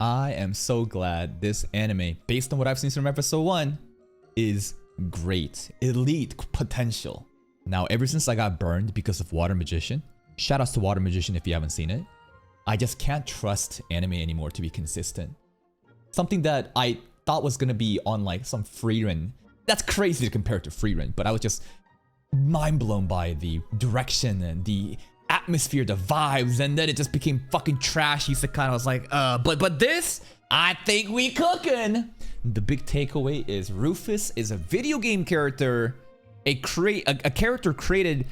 I am so glad this anime, based on what I've seen from episode 1, is great. Elite potential. Now, ever since I got burned because of Water Magician, shout outs to Water Magician if you haven't seen it, I just can't trust anime anymore to be consistent. Something that I thought was gonna be on like some free run. That's crazy to compare it to free run, but I was just mind blown by the direction and the atmosphere, the vibes, and then it just became fucking trashy. So kind of was like, but this, I think we cooking. The big takeaway is Rufus is a video game character, a character created,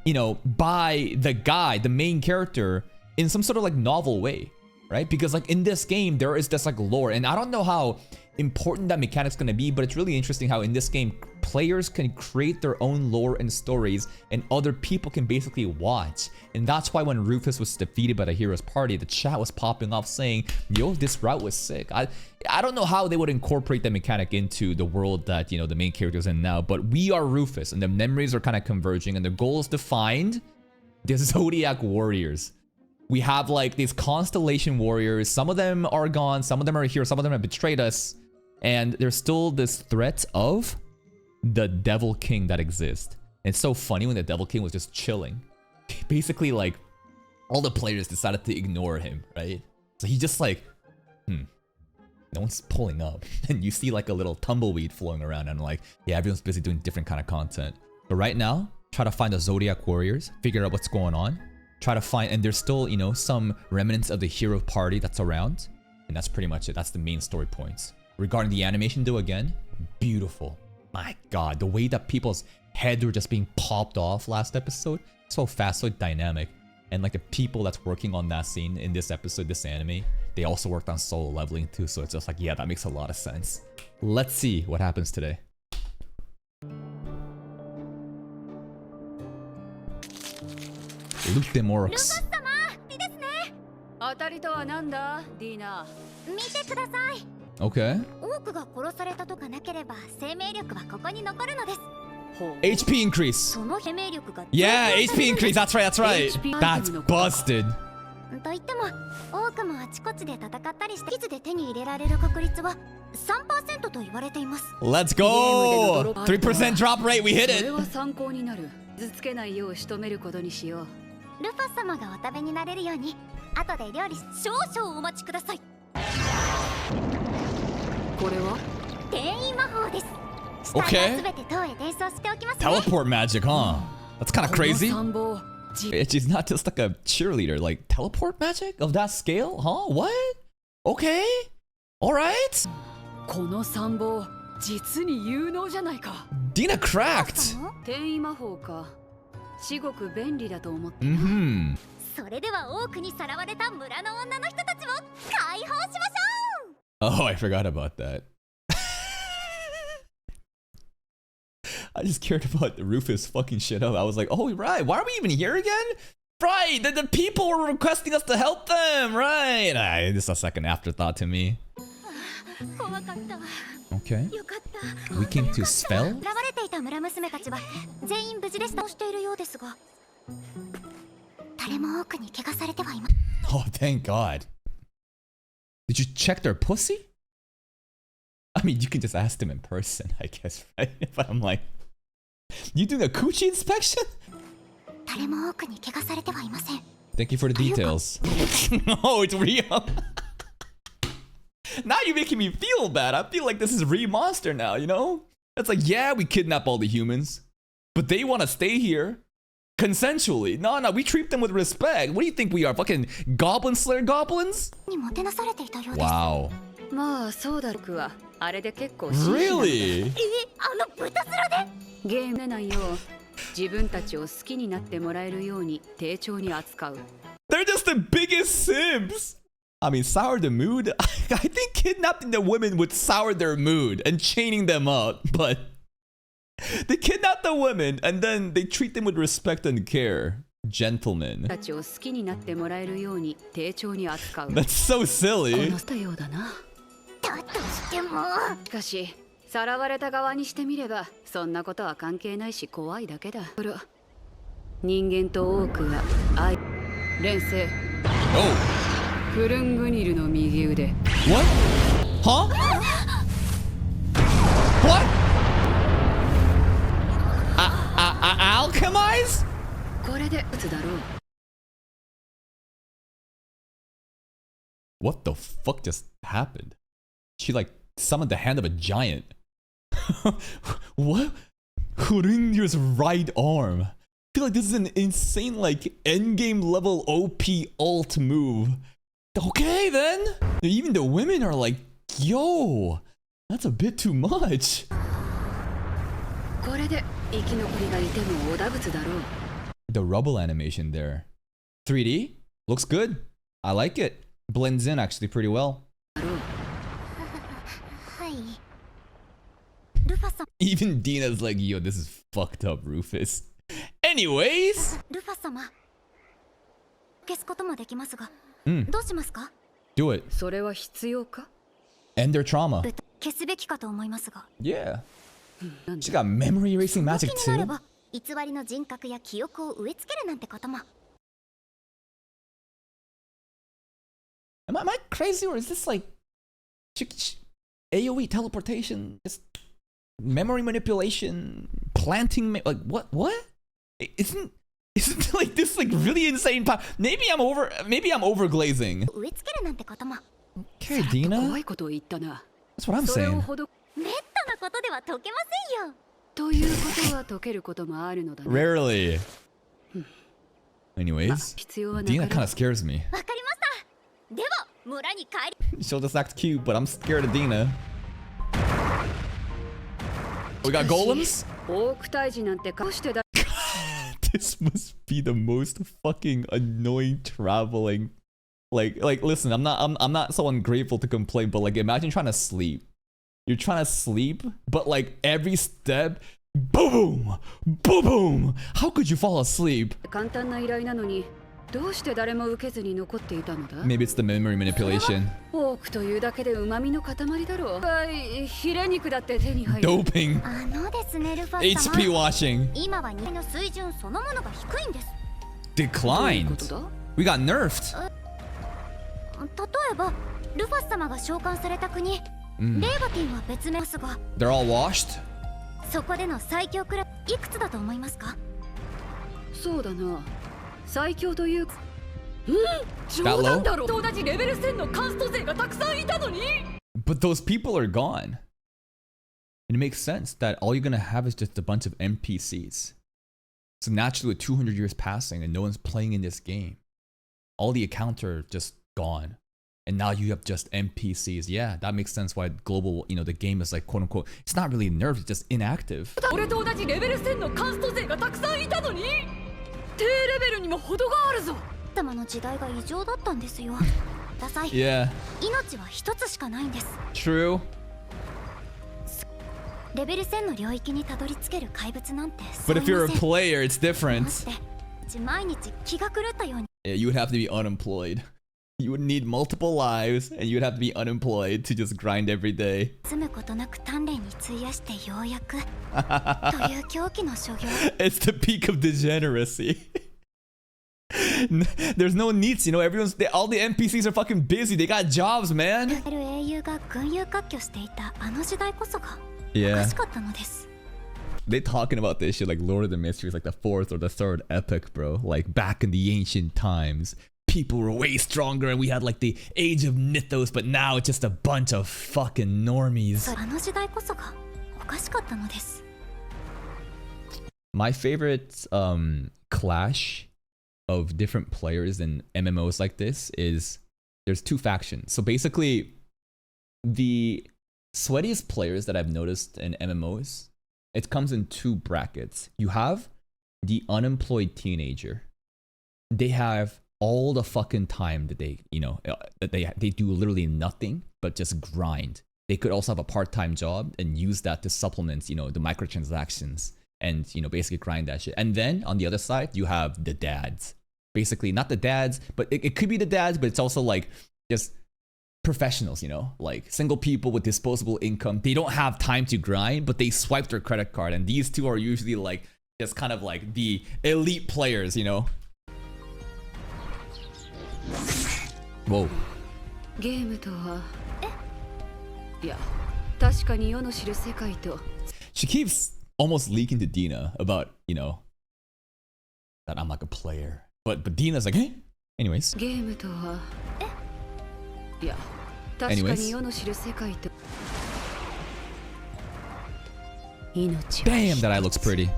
you know, by the guy, the main character, in some sort of like novel way, right? Because like in this game, there is this like lore, and I don't know how important that mechanic's gonna be, but it's really interesting how in this game, players can create their own lore and stories, and other people can basically watch. And that's why when Rufus was defeated by the hero's party, the chat was popping off saying, yo, this route was sick. I don't know how they would incorporate that mechanic into the world that, you know, the main character's in now, but we are Rufus, and the memories are kind of converging, and the goal is to find the Zodiac Warriors. We have like these constellation warriors. Some of them are gone, some of them are here, some of them have betrayed us. And there's still this threat of the Devil King that exists. And it's so funny when the Devil King was just chilling. Basically, like, all the players decided to ignore him, right? So he just like, no one's pulling up. And you see like a little tumbleweed flowing around, and like, yeah, everyone's busy doing different kind of content. But right now, try to find the Zodiac Warriors, figure out what's going on. Try to find, and there's still, you know, some remnants of the hero party that's around. And that's pretty much it. That's the main story points. Regarding the animation though, again, beautiful. My god, the way that people's heads were just being popped off last episode, so fast, so dynamic. And like the people that's working on that scene in this episode, this anime, they also worked on solo leveling too, so it's just like, yeah, that makes a lot of sense. Let's see what happens today. Luke de Morox. Okay. HP increase. Yeah, HP increase. That's right, that's right. That's busted. Let's go. 3% drop rate. We hit it. Okay. Teleport magic, huh? That's kind of crazy. She's not just like a cheerleader, like teleport magic of that scale, huh? What? Okay. All right. DINA cracked. Oh, I forgot about that. I just cared about Rufus fucking shit up. I was like, oh, right. Why are we even here again? Right. The people were requesting us to help them. Right. This is a second afterthought to me. Okay. We came to spell? Oh, thank God. Did you check their pussy? I mean, you can just ask them in person, I guess, right? But I'm like, you doing a coochie inspection? Thank you for the details. Oh, it's real. Now you're making me feel bad. I feel like this is Monster now, you know? It's like, yeah, we kidnap all the humans, but they want to stay here consensually. No, we treat them with respect. What do you think we are, fucking goblin slayer goblins? Wow. Really? They're just the biggest simps. I mean, sour the mood. I think kidnapping the women would sour their mood and chaining them up, but they kidnap the women and then they treat them with respect and care. Gentlemen. That's so silly. Oh. What? Huh? What? Alchemize? What the fuck just happened? She like summoned the hand of a giant. What? Huringer's right arm. I feel like this is an insane like endgame level OP ult move. Okay then. Even the women are like, yo, that's a bit too much. The rubble animation there. 3D? Looks good. I like it. Blends in actually pretty well. Even Dina's like, yo, this is fucked up, Rufus. Anyways. Do it. End their trauma. Yeah. She got memory erasing magic too. Am I crazy, or is this like AoE teleportation, just memory manipulation, planting, like what? Isn't like this like really insane power? Maybe I'm overglazing. Okay, Dina. That's what I'm saying. Rarely. Anyways, Dina kind of scares me. She'll just act cute, but I'm scared of Dina. We got golems? This must be the most fucking annoying traveling. Like listen, I'm not so ungrateful to complain, but like imagine trying to sleep. You're trying to sleep, but like every step, boom, boom, boom. How could you fall asleep? Maybe it's the memory manipulation. Doping. HP watching. Declined. We got nerfed. They're all washed? That low? But those people are gone. It makes sense that all you're gonna have is just a bunch of NPCs. So naturally with 200 years passing and no one's playing in this game, all the accounts are just gone. And now you have just NPCs. Yeah, that makes sense why global, the game is like quote unquote, it's not really nerfed, it's just inactive. Yeah. True. But if you're a player, it's different. Yeah, you would have to be unemployed. You would need multiple lives, and you would have to be unemployed to just grind every day. It's the peak of degeneracy. There's no needs, all the NPCs are fucking busy. They got jobs, man. Yeah. They talking about this shit like Lord of the Mysteries, like the 4th or the 3rd epic, bro. Like back in the ancient times, people were way stronger and we had like the age of mythos, but now it's just a bunch of fucking normies. My favorite clash of different players in MMOs like this is there's two factions. So basically, the sweatiest players that I've noticed in MMOs, it comes in two brackets. You have the unemployed teenager. They have all the fucking time that they do literally nothing but just grind. They could also have a part-time job and use that to supplement, the microtransactions and, basically grind that shit. And then on the other side, you have the dads. Basically, not the dads, but it could be the dads, but it's also like just professionals, like single people with disposable income. They don't have time to grind, but they swipe their credit card. And these two are usually like just kind of like the elite players, Whoa. ゲームとは、いや、確かに世の知る世界と。 She keeps almost leaking to DINA about, you know, that I'm like a player. But DINA's like, hey? Anyways. ゲームとは、いや、確かに世の知る世界と。命は。 Damn, that eye looks pretty.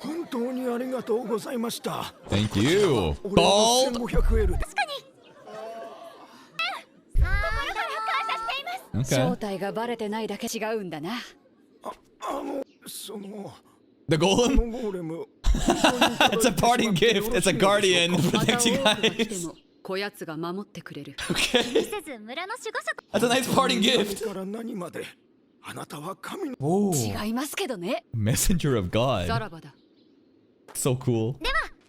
本当にありがとうございました。 Thank you. 俺は Bald. 1500エルで。 Okay. 正体がバレてないだけ違うんだな。その The こ golem? のゴーレム。 It's a parting gift. It's a guardian. また Protect you 多くが来て guys. も、こやつが守ってくれる。 Okay. せず村の守護者 That's a nice parting 何 gift. から何まで。あなたは神の。 Whoa. 違いますけどね。 Messenger of さ God. らばだ。 So cool.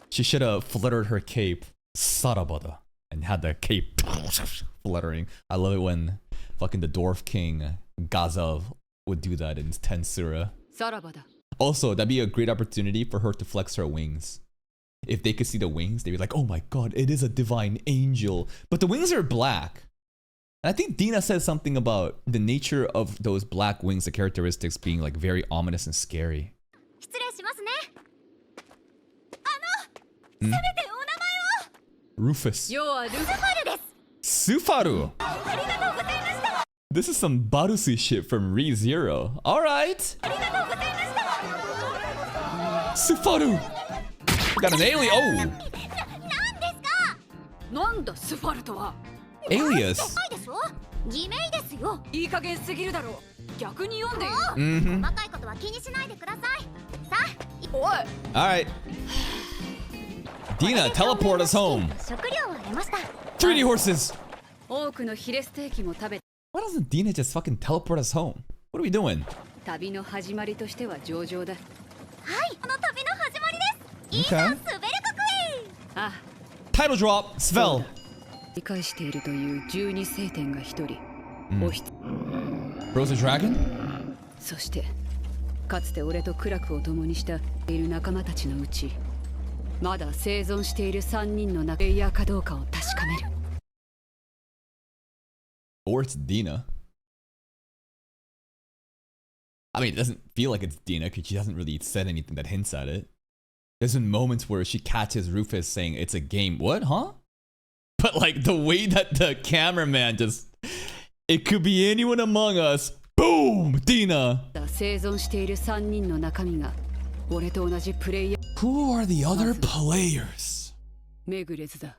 She should have fluttered her cape. Sarabada. And had the cape fluttering. I love it when fucking the dwarf king Gazav would do that in 10 Surah. さらばだ。 Also, that'd be a great opportunity for her to flex her wings. If they could see the wings, they'd be like, oh my god, it is a divine angel. But the wings are black. And I think DINA said something about the nature of those black wings, the characteristics being like very ominous and scary. 失礼しますね。 Rufus. 要はルファルです。 Sufaru. ありがとうございました。 This is some Barusu shit from ReZero. Alright. ありがとうございました。 Sufaru. Got an alien. Oh. なんですか。なんだスファルトは。 Alias. ないでしょ。偽名ですよ。いい加減すぎるだろう。逆に読んでよ。 Mm-hmm. 細かいことは気にしないでください。さあ、おい。 Alright. DINA, teleport us home. 食料を得ました。 3D horses. 多くのヒレステーキも食べ。 Why doesn't DINA just fucking teleport us home? What are we doing? 旅の始まりとしては上々だ。はい、この旅の始まりです。い Okay. ざ滑る国へ。あ、 Title drop. Svel. 理解しているという12聖典が一人。おひつ。 Rose the Dragon? そしてかつて俺と苦楽を共にしたいる仲間たちのうちまだ生存している3人のプレイヤーかどうかを確かめる。 Or it's DINA. I mean, it doesn't feel like it's DINA because she hasn't really said anything that hints at it. There's been moments where she catches Rufus saying it's a game. What, huh? But like the way that the cameraman just... It could be anyone among us. Boom! DINA! 生存している3人の中身が俺と同じプレイヤー Who are the other players? メグレズだ。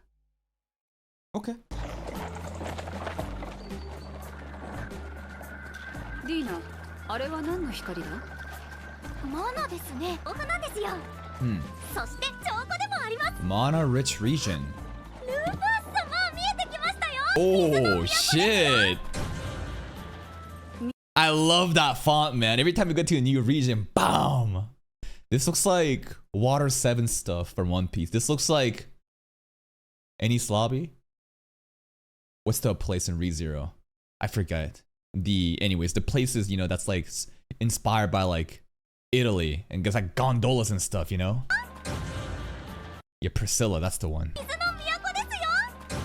Okay. ディーナ、あれは何の光だ？マナですね。オフなんですよ。 Hmm. そして彫刻でもあります。 Mana rich region. ルーファス様見えてきましたよ。 Oh, shit! I love that font, man. Every time we go to a new region, BAM! This looks like Water 7 stuff from One Piece. This looks like... Enies Lobby? What's the place in ReZero? I forget. Anyways, the places, you know, that's like inspired by like Italy and there's like gondolas and stuff, you know? Yeah, Priscilla, that's the one. 水の都ですよ。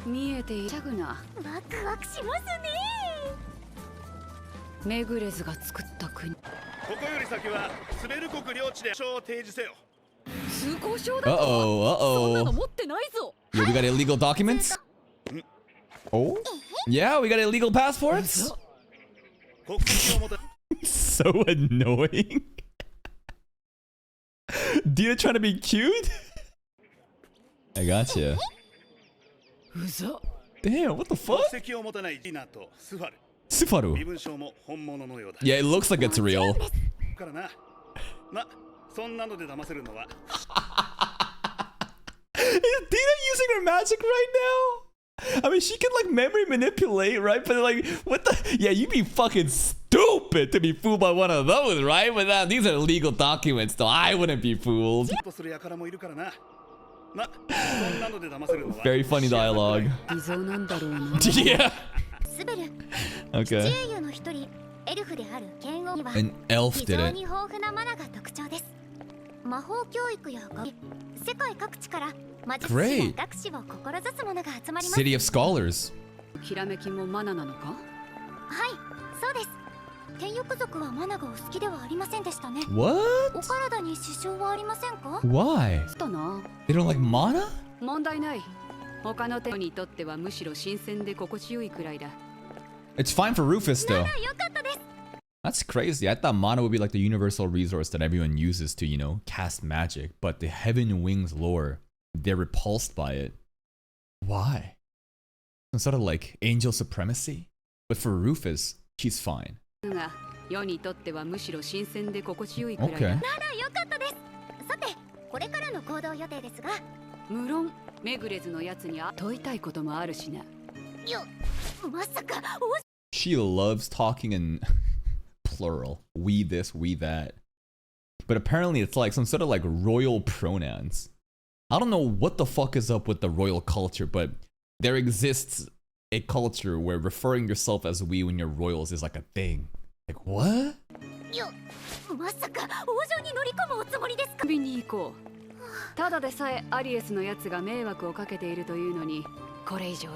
見えていたぐな。ワクワクしますね。メグレズが作った国。ここより先は滑る国領地で書を提示せよ。通行証だぞ。 Uh-oh, そんなの uh-oh. 持ってないぞ。 Yo, we got illegal documents? Oh? Yeah, we got illegal passports? 国籍を持た So annoying. DINA trying to be cute? I gotcha. うざ。 Damn, what the 国 fuck? 籍を持たないディナとスファル。 Sufaru. 身分証も本物のようだ。 Yeah, it looks like it's real. からな。ま、そんなので騙せるのは。 Is DINA using her magic right now? I mean, she can like memory manipulate, right? But like, what the? Yeah, you'd be fucking stupid to be fooled by one of those, right? But these are legal documents, though. I wouldn't be fooled. とする輩もいるからな。ま、そんなので騙せるのは。 Very funny dialogue. 偽造なんだろうな。 Yeah. スベル。 Okay. 英雄の一人エルフである剣王には An elf 非 did 常 it. に豊富なマナが特徴です。魔法教育や世界各地から魔術師や Great. 学士を志す者が集まります。 City of Scholars. ひらめきもマナなのか？はい、そうです。天翼族はマナがお好きではありませんでしたね。 What? お体に支障はありませんか？ Why? したな。 They don't like mana? 問題ない。他の天にとってはむしろ新鮮で心地よいくらいだ。 It's fine for Rufus though. よかったです。 That's crazy. I thought mana would be like the universal resource that everyone uses to, cast magic. But the Heaven Wings lore, they're repulsed by it. Why? Some sort of like angel supremacy? But for Rufus, she's fine. が世にとってはむしろ新鮮で心地よいくらいだ。 Okay. ならよかったです。さて、これからの行動予定ですが、無論メグレズのやつに問いたいこともあるしな。まさか She loves talking in plural. We this, we that. But apparently it's like some sort of like royal pronouns. I don't know what the fuck is up with the royal culture, but there exists a culture where referring yourself as we when you're royals is like a thing. Like what? まさか王女に乗り込むおつもりですか？首に行こう。ただでさえアリエスのやつが迷惑をかけているというのに、これ以上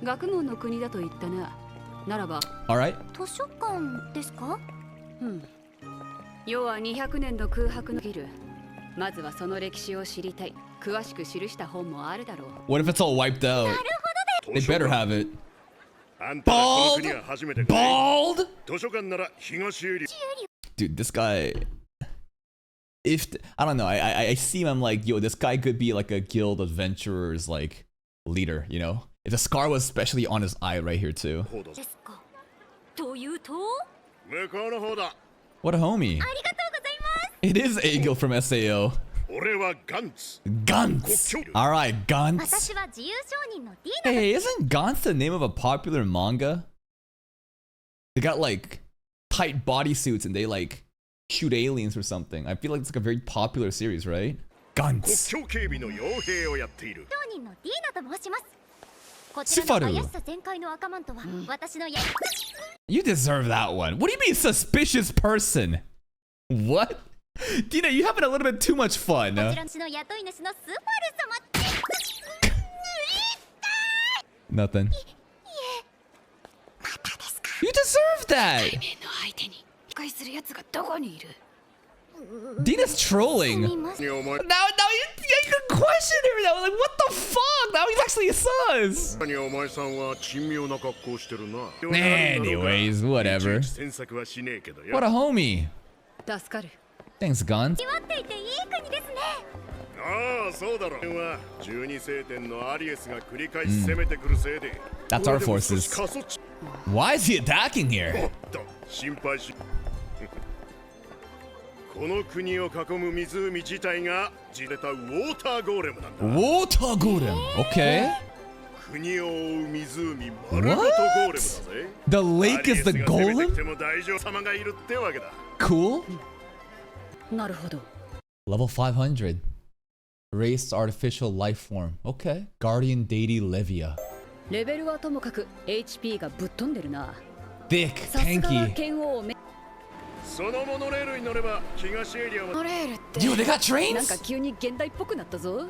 学問の国だと言ったな。ならば Alright. 図書館ですか？要は200年の空白のギル。まずはその歴史を知りたい。詳しく記した本もあるだろう。 What if it's all wiped out? They better have it. あんたがこの国は初めてかい？ Bald? 図書館なら東エリア。 Dude, this guy. I don't know, I see him, I'm like, yo, this guy could be like a guild adventurer's like leader, If the scar was especially on his eye right here too. ですか。というと、向こうの方だ。 What a homie. ありがとうございます。 It is Egil from SAO. 俺はガンツ。 Gantz. Alright, Gantz. 私は自由商人のディーナ。 Hey, isn't Gantz the name of a popular manga? They got like tight bodysuits and they like shoot aliens or something. I feel like it's like a very popular series, right? 国 Gantz. 境警備の傭兵をやっている。商人のディーナと申します。こちらの怪しさ全開の赤マントは私のYou deserve that one. What do you mean suspicious person? What? Dina, you having a little bit too much fun. こちらの雇い主のスファル様。 Nothing. You deserve that. の相手に理解するやつがどこにいる？ Dina's trolling. すみません。お前 Now you can question her now. Like, what the fuck? Now he's actually sus. にお前さんは珍妙な格好してるな。 Anyways, whatever. いちいち詮索はしねえけどよ。 What a homie. 助かる。 Thanks, Gun. 祝っていていい国ですね。ああ、そうだろ。は12聖典のアリエスが繰り返し攻めてくるせいで。 That's our 俺でも forces. 少し過疎地 Why is he attacking お here? っと心配し。この国を囲む湖自体が地れたウォーターゴーレムなんだ。 Water Golem. Okay. 国を覆う湖丸ごとゴーレムだぜ。 The lake is the アリエスが攻めて golem? きても大丈夫様がいるってわけだ。 Cool. なるほど。 Level 500. Raised artificial life form. Okay. Guardian deity Levia. レベルはともかく HP がぶっ飛んでるな。 Thick, さすがは tanky. 剣王め。そのモノレールに乗れば東エリアはモレールって Dude, they got なん trains? か急に現代っぽくなったぞ。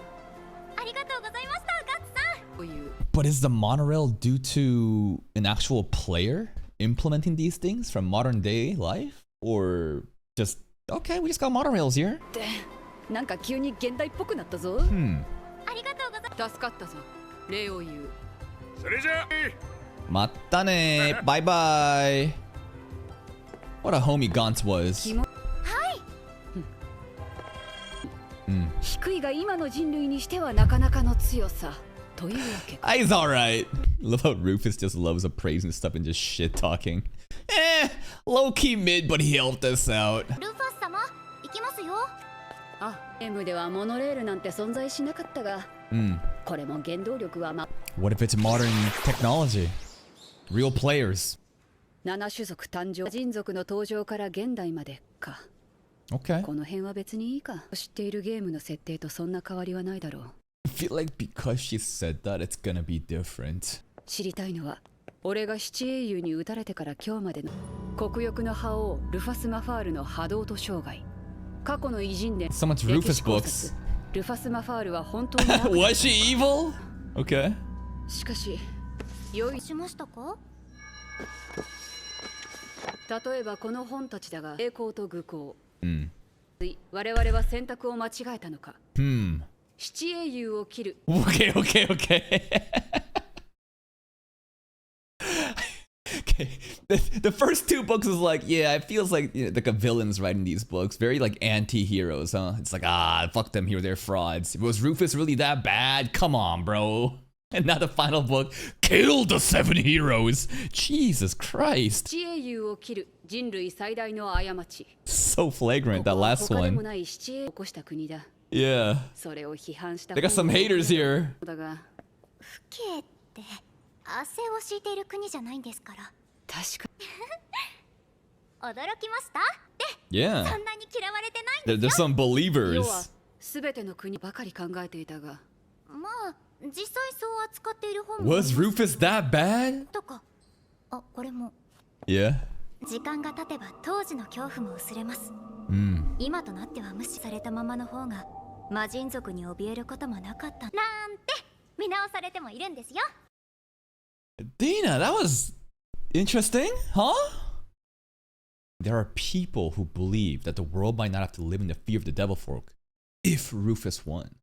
ありがとうございました、ガッツさん。という But is the monorail due to an actual player implementing these things from modern day life? Or just, okay, we just got monorails here? ってなんか急に現代っぽくなったぞ。ありがとうございます。助かったぞ。礼を言う。それじゃあ Matta ne. Bye bye. What a homie Gantz was. 低いが今の人類にしてはなかなかの強さというわけか。 He's alright. Love how Rufus just loves appraising stuff and just shit talking. Low key mid, but he helped us out. ルファス様、行きますよ。あ、M ではモノレールなんて存在しなかったが、これも原動力はWhat if it's modern technology? Real players. 七種族誕生、人族の登場から現代までか。 Okay. この辺は別にいいか。知っているゲームの設定とそんな変わりはないだろう。 I feel like because she said that, it's gonna be different. 知りたいのは俺が七英雄に撃たれてから今日までの黒翼の覇王ルファス・マファールの波動と生涯、過去の偉人伝 So much 歴 Rufus 史考 books. 察、ルファス・マファールは本当に悪 Was she evil? Okay. しかし良いしましたか？例えばこの本たちだが、栄光と愚行、Hmm. 我々は選択を間違えたのか。 Hmm. 七英雄を切る Okay, okay, okay. Okay. The first two books is like, yeah, it feels like, you know, like a villain's writing these books. Very like anti-heroes, huh? It's like, fuck them here, they're frauds. Was Rufus really that bad? Come on, bro. And now the final book, kill the 7 heroes. Jesus Christ. 七英雄を切る人類最大の過ち。 So flagrant, that ここは last 他でも one. ない七英雄を起こした国だ。 Yeah. それを批判した They got some haters here. だが父兄って汗を敷いている国じゃないんですから。確か驚きましたで、 Yeah. そんなに嫌われてないん There's ですよ。 some 要は believers. 全ての国ばかり考えていたが、まあ実際そう扱っている本もあり Was ます Rufus that bad? とか。あ、これも Yeah. 時間が経てば当時の恐怖も薄れます。 Hmm. 今となっては無視されたままの方が魔人族に怯えることもなかったなんて見直されてもいるんですよ。 Dina, that was interesting, huh? There are people who believe that the world might not have to live in the fear of the devil folk if Rufus won.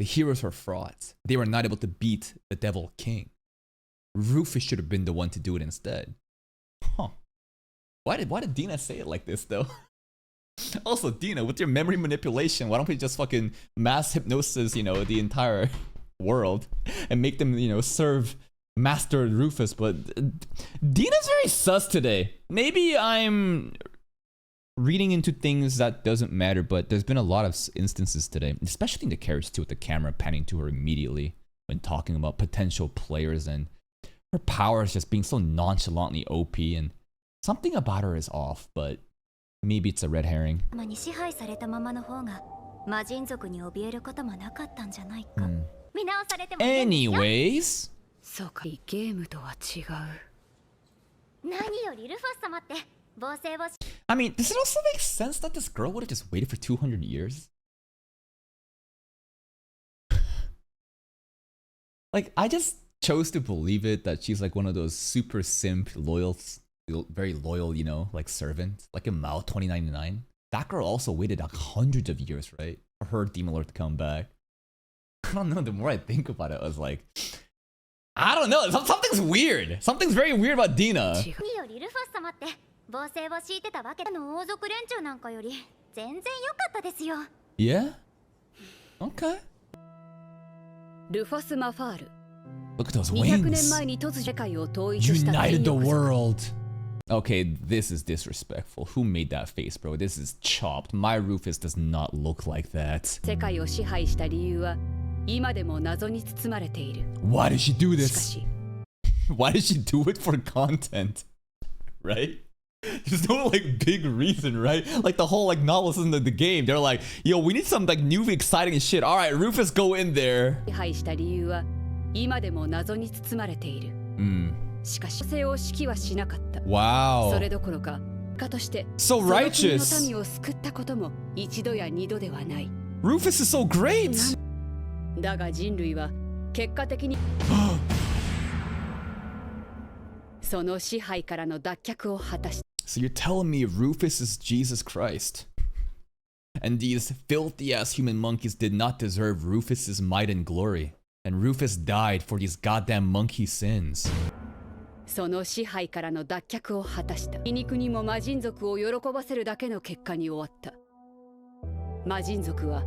The heroes were frauds. They were not able to beat the devil king. Rufus should have been the one to do it instead. Huh. Why did Dina say it like this though? Also, Dina, with your memory manipulation, why don't we just fucking mass hypnosis, you know, the entire world and make them, you know, serve Master Rufus? But Dina's very sus today. Maybe I'm reading into things that doesn't matter, but there's been a lot of instances today, especially in the carriage too, with the camera panning to her immediately when talking about potential players and her powers just being so nonchalantly OP, and something about her is off, but maybe it's a red herring. 魔に支配されたままの方が魔人族に怯えることもなかったんじゃないか。Hmm. 見直されてもいいんですよ。 Anyways, そうか、ゲームとは違う。何よりルファス様って暴政をし I mean, does it also make sense that this girl would have just waited for 200 years? Like, I just chose to believe it that she's like one of those super simp, loyal, very loyal, you know, like servants, like in Mao 2099. That girl also waited like hundreds of years, right, for her Demon Lord to come back. I don't know. The more I think about it, I was like, I don't know. Something's weird. Something's very weird about Dina. 違う。何よりルファス様って暴政を敷いてたわけだの王族連中なんかより全然良かったですよ。 Yeah. Okay. ルファス・マファール。 Look at those 200年 wings. 前に突如世界を統一した United the 天翼族 world. Okay, this is disrespectful. Who made that face, bro? This is chopped. My Rufus does not look like that. 世界を支配した理由は今でも謎に包まれている。 Why did she do しか this? し Why did she do it for content? Right? There's no like big reason, right? Like the whole like novels in the game. They're like, yo, we need some like new exciting shit. All right, Rufus, go in there. 支配した理由は今でも謎に包まれている。 Mm. しかし女性を指揮はしなかった。 Wow. それどころか家として So その国 righteous. の民を救ったことも一度や二度ではない。 Rufus is so great. だが人類は結果的にその支配からの脱却を果たした。 So you're telling me Rufus is Jesus Christ? And these filthy ass human monkeys did not deserve Rufus's might and glory. And Rufus died for these goddamn monkey sins. その支配からの脱却を果たした。皮肉にも魔人族を喜ばせるだけの結果に終わった。魔人族は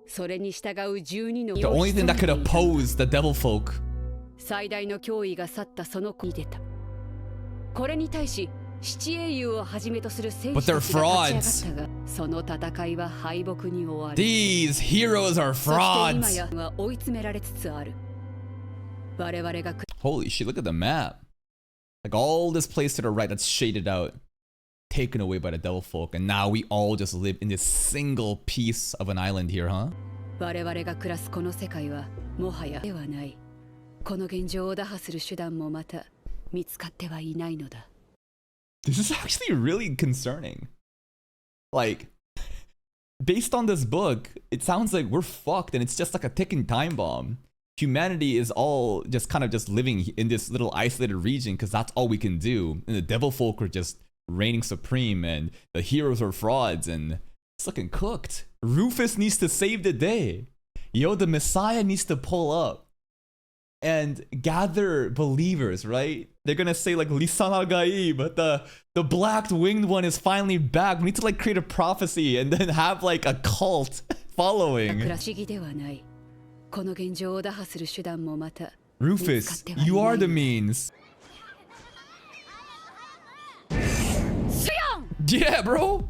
それに従う12の The only thing that could oppose the devil folk. 最大の脅威が去ったその子に出た。これに対し七英雄をはじめとする戦士たちが立ち上がったが、その戦いは敗北に終わる。 These heroes are そして今 frauds. やは追い詰められつつある。我々が Holy shit, look at the map. Like all this place to the right that's shaded out, taken away by the devil folk, and now we all just live in this single piece of an island here, huh? 我々が暮らすこの世界はもはやではない。この現状を打破する手段もまた見つかってはいないのだ。 This is actually really concerning. Like, based on this book, it sounds like we're fucked and it's just like a ticking time bomb. Humanity is all just kind of just living in this little isolated region because that's all we can do. And the devil folk are just reigning supreme and the heroes are frauds and it's looking cooked. Rufus needs to save the day. Yo, the Messiah needs to pull up and gather believers, right? They're gonna say like Lisana Gai, but the black winged one is finally back. We need to like create a prophecy and then have like a cult following. 不思議ではない。この現状を打破する手段もまた Rufus, you are the means. シアン Yeah, bro.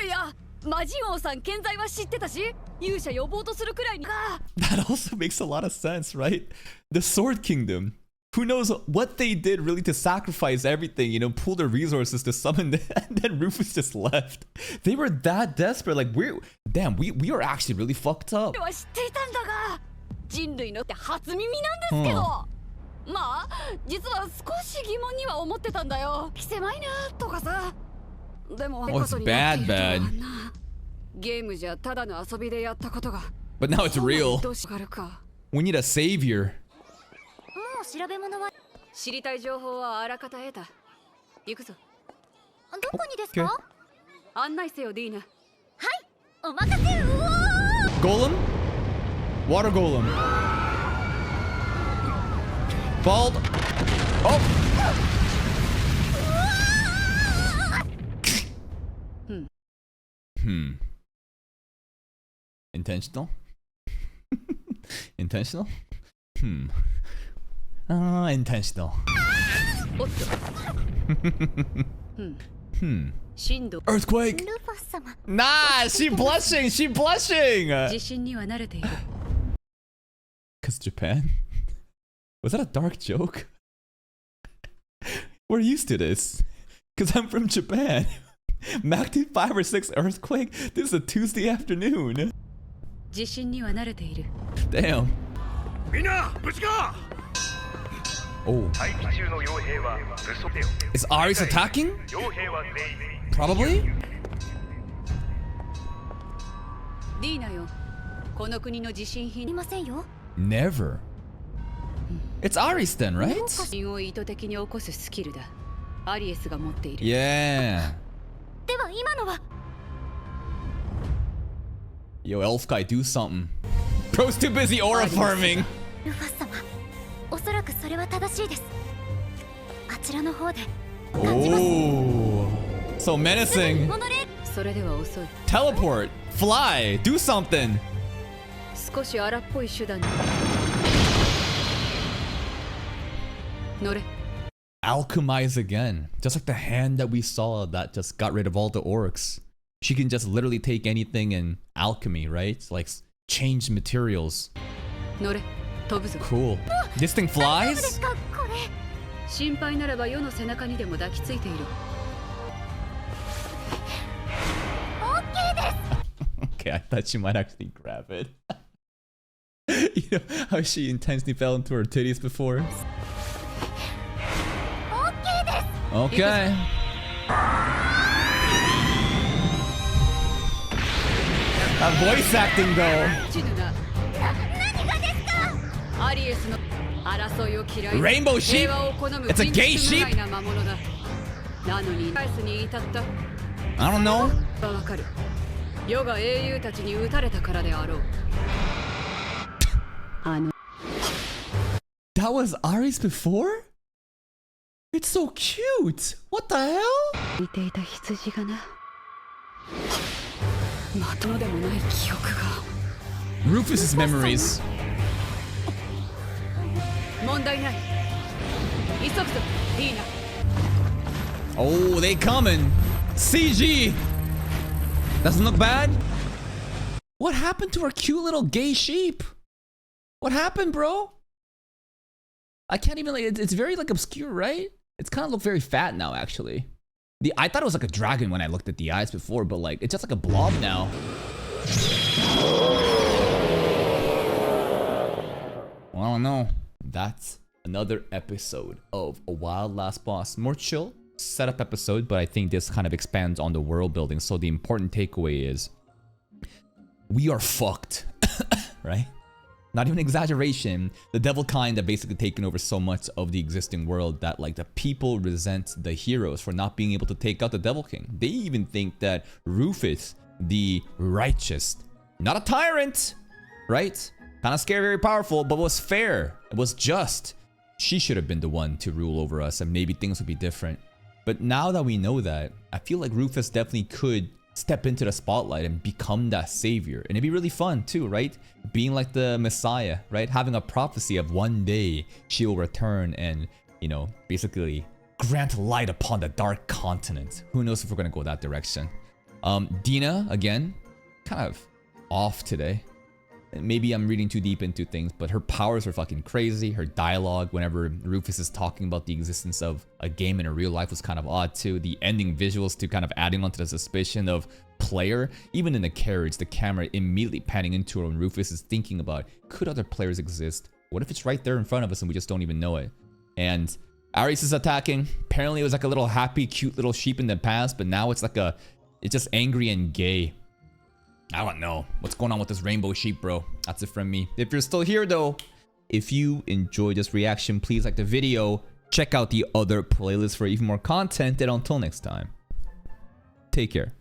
いや、魔人王さん健在は知ってたし、勇者呼ぼうとするくらいにか。 That also makes a lot of sense, right? The Sword Kingdom. Who knows what they did really to sacrifice everything, you know, pool their resources to summon them, and then Rufus just left. They were that desperate. Like, we are actually really fucked up. は知っていたんだが、人類のって初耳なんですけど。まあ、実は少し疑問には思ってたんだよ。狭いなとかさ。でも、 Oh, it's bad, bad. ゲームじゃただの遊びでやったことが。 But now it's real. どうしがるか。 We need a savior. もう調べ物は知りたい情報はあらかた得た。行くぞ。どこにですか？案内せよ、ディーナ。はい、お任せ。うおー Golem? Water golem. Bald. Oh! Intentional? Intentional? Intentional. おっと。震度。 Earthquake! ルファス様。 Nah, she blushing! She blushing! 地震には慣れている。 Cause Japan? Was that a dark joke? We're used to this. Cause I'm from Japan. Magnitude 5 or 6 earthquake? This is a Tuesday afternoon. 地震には慣れている。 Damn. みんな無事か。 Oh. Is Ares attacking? Probably? ディーナよ。この国の地震品いませんよ。 Never. It's Ares then, right? 地震を意図的に起こすスキルだ。アリエスが持っている。 Yeah. では今のは Yo, Elf guy, do something. Bro's too busy aura farming. ルファス様。おそらくそれは正しいです。あちらの方で。 Oh. So menacing. モノレそれでは遅い。 Teleport. Fly. Do something. 少し荒っぽい手段に。乗れ。 Alchemize again. Just like the hand that we saw that just got rid of all the orcs. She can just literally take anything in alchemy, right? Like change materials. 乗れ。飛ぶぞ。 Cool. This thing です flies? かこれ。心配ならば世の背中にでも抱きついている。OK です。 Okay, I thought she might actually grab it. You know how she intentionally fell into her titties before? OK です。 Okay. Voice acting though. チヌナ。何がですか？アリエスの争いを嫌い。 Rainbow sheep? 平和を好む It's a gay 人 sheep? 質無害な魔物だ。なのに、ライスに至った。 I don't know. がわかる。世が英雄たちに撃たれたからであろう。あの。 That was Ares before? It's so cute. What the hell? 似ていた羊がな。まともでもない記憶が。 Rufus's memories. 問題ない。急ぐぞ、ディーナ。 Oh, they coming. CG. Doesn't look bad. What happened to our cute little gay sheep? What happened, bro? I can't even like. It's very like obscure, right? It's kind of look very fat now, actually. I thought it was like a dragon when I looked at the eyes before, but like it's just like a blob now. Well, I don't know. That's another episode of A Wild Last Boss. More chill setup episode, but I think this kind of expands on the world building. So the important takeaway is we are fucked, right? Not even exaggeration. The devil kind have basically taken over so much of the existing world that like the people resent the heroes for not being able to take out the devil king. They even think that Rufus, the righteous, not a tyrant, right? Kind of scary, very powerful, but was fair. It was just. She should have been the one to rule over us and maybe things would be different. But now that we know that, I feel like Rufus definitely could step into the spotlight and become that savior. And it'd be really fun too, right? Being like the Messiah, right? Having a prophecy of one day she will return and, you know, basically grant light upon the dark continent. Who knows if we're gonna go that direction. DINA, again, kind of off today. Maybe I'm reading too deep into things, but her powers are fucking crazy. Her dialogue whenever Rufus is talking about the existence of a game in a real life was kind of odd too. The ending visuals to kind of adding onto the suspicion of player. Even in the carriage, the camera immediately panning into her when Rufus is thinking about, could other players exist? What if it's right there in front of us and we just don't even know it? And Ares is attacking. Apparently it was like a little happy, cute little sheep in the past, but now it's like it's just angry and gay. I don't know what's going on with this rainbow sheep, bro. That's it from me. If you're still here though, if you enjoyed this reaction, please like the video. Check out the other playlists for even more content. And until next time, take care.